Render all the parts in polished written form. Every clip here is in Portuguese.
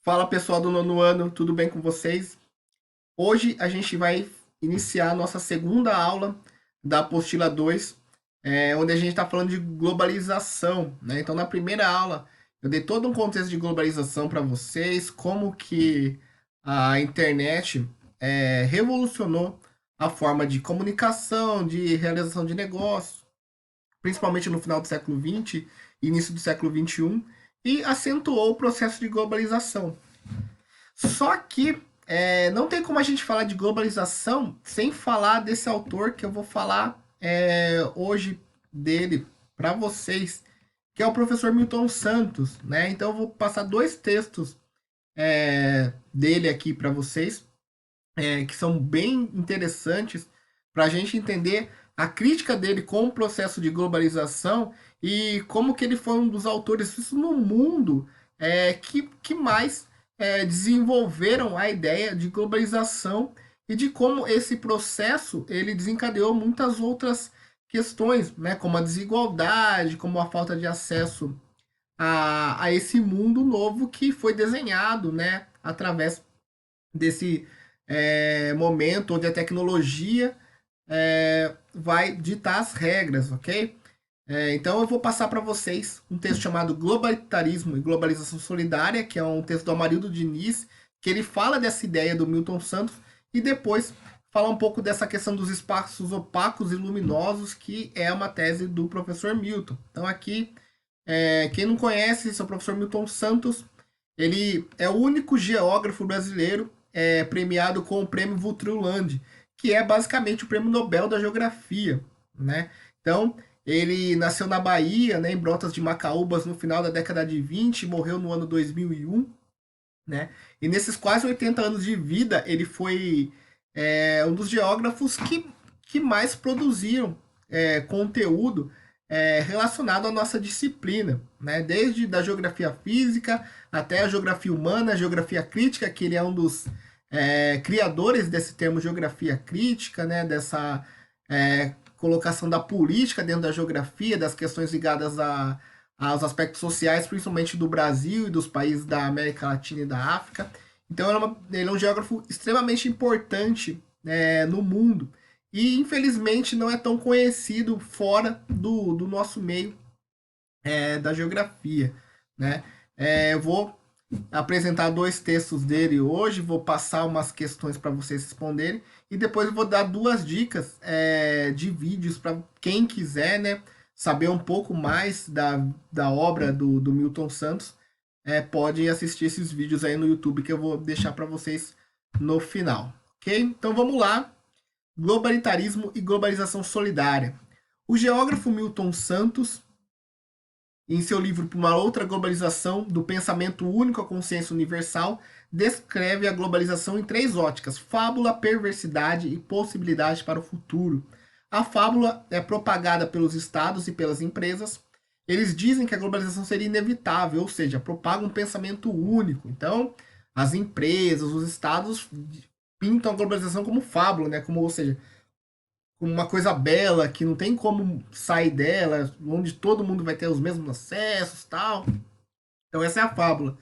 Fala pessoal do nono ano, tudo bem com vocês? Hoje a gente vai iniciar a nossa segunda aula da apostila 2, onde a gente está falando de globalização, né? Então, na primeira aula, eu dei todo um contexto de globalização para vocês, como que a internet revolucionou a forma de comunicação, de realização de negócios, principalmente no final do século XX, início do século XXI, e acentuou o processo de globalização. Só que não tem como a gente falar de globalização sem falar desse autor que eu vou falar hoje dele para vocês, que é o professor Milton Santos, né? Então eu vou passar dois textos dele aqui para vocês, que são bem interessantes para a gente entender a crítica dele com o processo de globalização e como que ele foi um dos autores isso no mundo que mais desenvolveram a ideia de globalização e de como esse processo ele desencadeou muitas outras questões, né, como a desigualdade, como a falta de acesso a esse mundo novo que foi desenhado, né, através desse momento onde a tecnologia vai ditar as regras, ok? Então eu vou passar para vocês um texto chamado Globalitarismo e Globalização Solidária, que é um texto do Amarildo Diniz, que ele fala dessa ideia do Milton Santos e depois fala um pouco dessa questão dos espaços opacos e luminosos, que é uma tese do professor Milton. Então aqui, quem não conhece, esse é o professor Milton Santos. Ele é o único geógrafo brasileiro premiado com o prêmio Vultruland, que é basicamente o prêmio Nobel da Geografia, né? Então, ele nasceu na Bahia, né, em Brotas de Macaúbas, no final da década de 20, e morreu no ano 2001, né? E nesses quase 80 anos de vida, ele foi um dos geógrafos que mais produziram conteúdo relacionado à nossa disciplina, né? Desde da geografia física até a geografia humana, a geografia crítica, que ele é um dos criadores desse termo geografia crítica, né? Dessa colocação da política dentro da geografia, das questões ligadas aos aspectos sociais, principalmente do Brasil e dos países da América Latina e da África. Então ele é um geógrafo extremamente importante no mundo e infelizmente não é tão conhecido fora do nosso meio da geografia, né? Eu vou apresentar dois textos dele hoje, vou passar umas questões para vocês responderem e depois eu vou dar duas dicas de vídeos para quem quiser, né, saber um pouco mais da obra do Milton Santos, pode assistir esses vídeos aí no YouTube que eu vou deixar para vocês no final, ok? Então vamos lá. Globalitarismo e globalização solidária. O geógrafo Milton Santos, em seu livro Para uma Outra Globalização, do Pensamento Único à Consciência Universal, descreve a globalização em três óticas: fábula, perversidade e possibilidade para o futuro. A fábula é propagada pelos estados e pelas empresas. Eles dizem que a globalização seria inevitável, ou seja, propagam um pensamento único. Então, as empresas, os estados pintam a globalização como fábula, né? Ou seja, como uma coisa bela que não tem como sair dela, onde todo mundo vai ter os mesmos acessos, tal. Então essa é a fábula.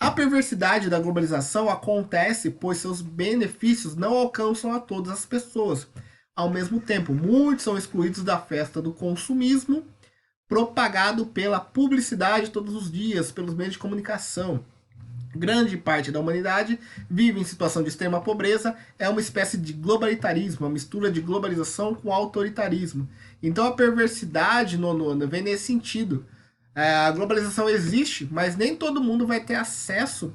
A perversidade da globalização acontece pois seus benefícios não alcançam a todas as pessoas. Ao mesmo tempo, muitos são excluídos da festa do consumismo, propagado pela publicidade todos os dias, pelos meios de comunicação. Grande parte da humanidade vive em situação de extrema pobreza, é uma espécie de globalitarismo, uma mistura de globalização com autoritarismo. Então a perversidade, nono, vem nesse sentido. A globalização existe, mas nem todo mundo vai ter acesso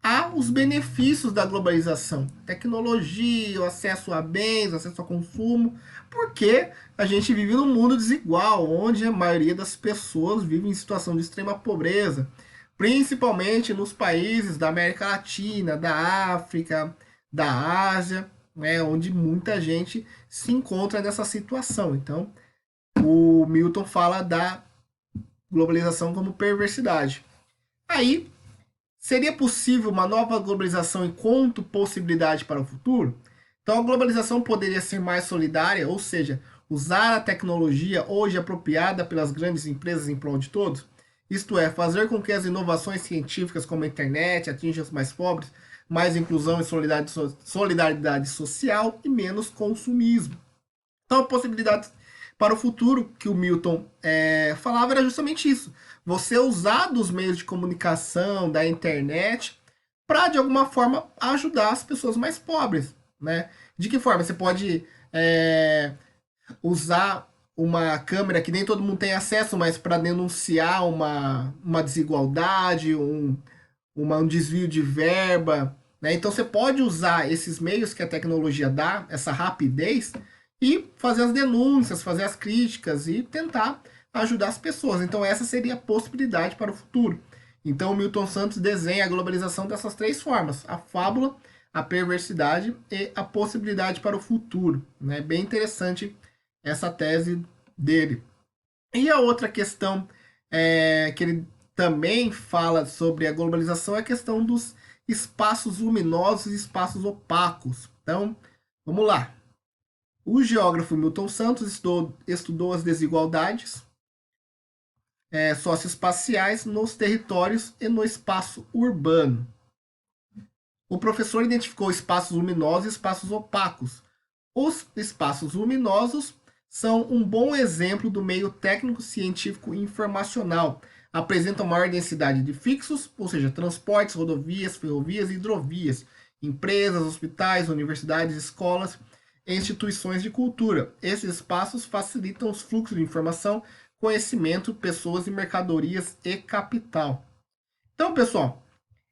aos benefícios da globalização. Tecnologia, o acesso a bens, o acesso a consumo, porque a gente vive num mundo desigual, onde a maioria das pessoas vive em situação de extrema pobreza, principalmente nos países da América Latina, da África, da Ásia, né, onde muita gente se encontra nessa situação. Então, o Milton fala da globalização como perversidade. Aí, seria possível uma nova globalização enquanto possibilidade para o futuro? Então, a globalização poderia ser mais solidária, ou seja, usar a tecnologia hoje apropriada pelas grandes empresas em prol de todos? isto é, fazer com que as inovações científicas como a internet atinjam os mais pobres, mais inclusão e solidariedade social e menos consumismo. Então, a possibilidade para o futuro que o Milton falava era justamente isso. Você usar dos meios de comunicação, da internet, para, de alguma forma, ajudar as pessoas mais pobres. Né? De que forma? Você pode usar uma câmera que nem todo mundo tem acesso, mas para denunciar uma desigualdade, um desvio de verba. Né? Então você pode usar esses meios que a tecnologia dá, essa rapidez, e fazer as denúncias, fazer as críticas e tentar ajudar as pessoas. Então essa seria a possibilidade para o futuro. Então o Milton Santos desenha a globalização dessas três formas: a fábula, a perversidade e a possibilidade para o futuro. Né? Bem interessante essa tese dele. E a outra questão que ele também fala sobre a globalização é a questão dos espaços luminosos e espaços opacos. Então, vamos lá. O geógrafo Milton Santos estudou as desigualdades socioespaciais nos territórios e no espaço urbano. O professor identificou espaços luminosos e espaços opacos. Os espaços luminosos são um bom exemplo do meio técnico, científico e informacional. Apresentam maior densidade de fixos, ou seja, transportes, rodovias, ferrovias e hidrovias, empresas, hospitais, universidades, escolas e instituições de cultura. Esses espaços facilitam os fluxos de informação, conhecimento, pessoas e mercadorias e capital. Então, pessoal,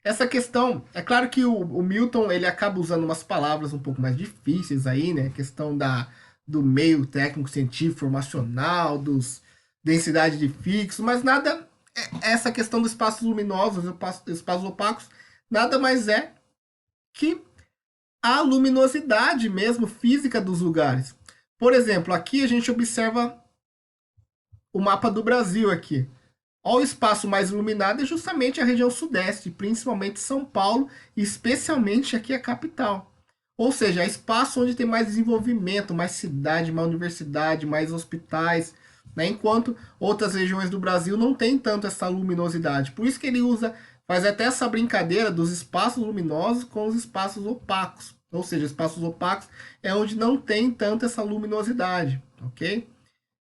essa questão, é claro que o Milton ele acaba usando umas palavras um pouco mais difíceis aí, né? A questão do meio técnico, científico, formacional, dos densidade de fixo, mas nada, essa questão dos espaços luminosos, espaços opacos, nada mais é que a luminosidade mesmo física dos lugares. Por exemplo, aqui a gente observa o mapa do Brasil aqui. O espaço mais iluminado é justamente a região sudeste, principalmente São Paulo, e especialmente aqui a capital. Ou seja, é espaço onde tem mais desenvolvimento, mais cidade, mais universidade, mais hospitais, né? Enquanto outras regiões do Brasil não tem tanto essa luminosidade. Por isso que ele faz até essa brincadeira dos espaços luminosos com os espaços opacos. Ou seja, espaços opacos é onde não tem tanto essa luminosidade, ok?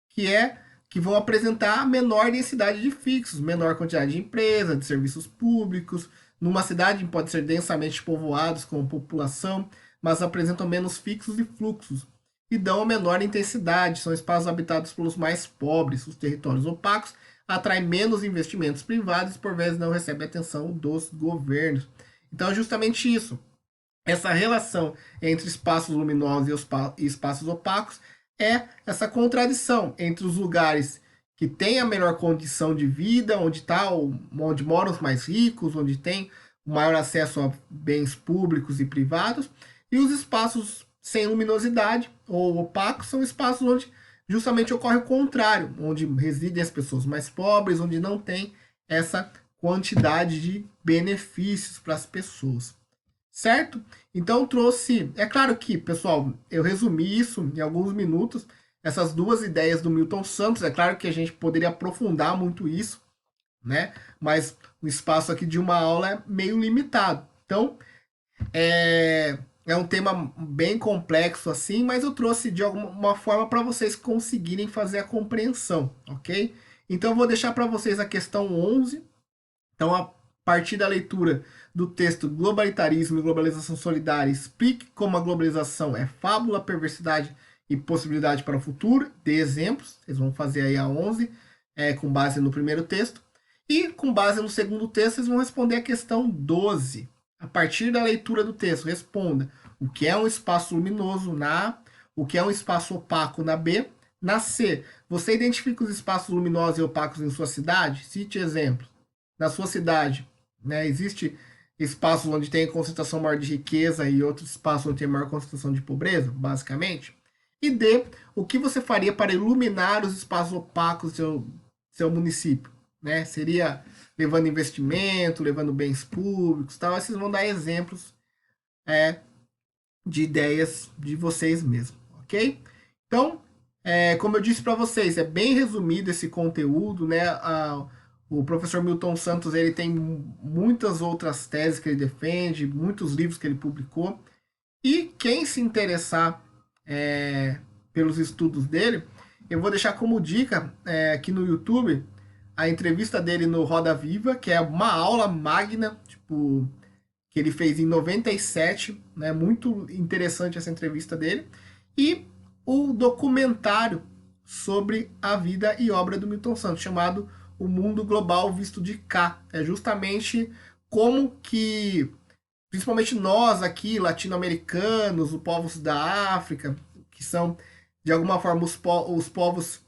Que vão apresentar menor densidade de fixos, menor quantidade de empresas, de serviços públicos. Numa cidade pode ser densamente povoados com população, mas apresentam menos fixos e fluxos e dão menor intensidade. São espaços habitados pelos mais pobres. Os territórios opacos atraem menos investimentos privados e por vezes não recebem atenção dos governos. Então é justamente isso. Essa relação entre espaços luminosos e espaços opacos é essa contradição entre os lugares que têm a melhor condição de vida, onde moram os mais ricos, onde tem o maior acesso a bens públicos e privados, e os espaços sem luminosidade ou opacos são espaços onde justamente ocorre o contrário, onde residem as pessoas mais pobres, onde não tem essa quantidade de benefícios para as pessoas. Certo? Então trouxe. É claro que, pessoal, eu resumi isso em alguns minutos, essas duas ideias do Milton Santos. É claro que a gente poderia aprofundar muito isso, né? Mas o espaço aqui de uma aula é meio limitado. Então, é um tema bem complexo assim, mas eu trouxe de alguma forma para vocês conseguirem fazer a compreensão, ok? Então, eu vou deixar para vocês a questão 11. Então, a partir da leitura do texto Globalitarismo e Globalização Solidária, explique como a globalização é fábula, perversidade e possibilidade para o futuro. Dê exemplos. Vocês vão fazer aí a 11, com base no primeiro texto. E com base no segundo texto, vocês vão responder a questão 12. A partir da leitura do texto, responda o que é um espaço luminoso na A, o que é um espaço opaco na B. Na C, você identifica os espaços luminosos e opacos em sua cidade? Cite exemplos. Na sua cidade, né, existe espaços onde tem concentração maior de riqueza e outros espaços onde tem maior concentração de pobreza, basicamente. E D, o que você faria para iluminar os espaços opacos do seu município? Né? Seria levando investimento, levando bens públicos, tal. Aí vocês vão dar exemplos de ideias de vocês mesmos, ok? Então, como eu disse para vocês, é bem resumido esse conteúdo, né? O professor Milton Santos, ele tem muitas outras teses que ele defende, muitos livros que ele publicou. E quem se interessar pelos estudos dele, eu vou deixar como dica aqui no YouTube a entrevista dele no Roda Viva, que é uma aula magna, tipo, que ele fez em 97, né? Muito interessante essa entrevista dele. E o documentário sobre a vida e obra do Milton Santos, chamado O Mundo Global Visto de Cá. É justamente como que, principalmente nós aqui, latino-americanos, os povos da África, que são, de alguma forma, os povos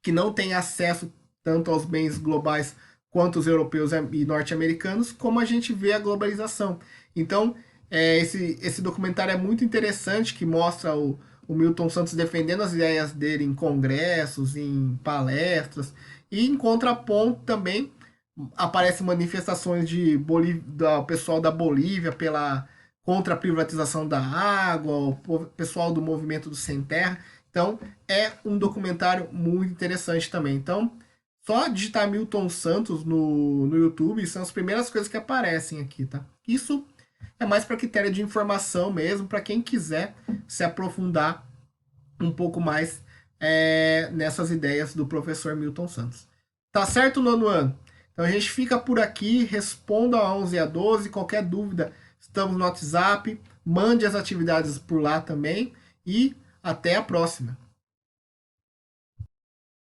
que não têm acesso tanto aos bens globais quanto os europeus e norte-americanos, como a gente vê a globalização. Então, esse documentário é muito interessante, que mostra o Milton Santos defendendo as ideias dele em congressos, em palestras, e em contraponto também aparecem manifestações do pessoal da Bolívia contra a privatização da água, o pessoal do movimento do Sem Terra. Então, é um documentário muito interessante também. Então, só digitar Milton Santos no YouTube são as primeiras coisas que aparecem aqui, tá? Isso é mais para critério de informação mesmo, para quem quiser se aprofundar um pouco mais nessas ideias do professor Milton Santos. Tá certo, nono ano? Então a gente fica por aqui, responda a 11 e a 12, qualquer dúvida, estamos no WhatsApp, mande as atividades por lá também e até a próxima.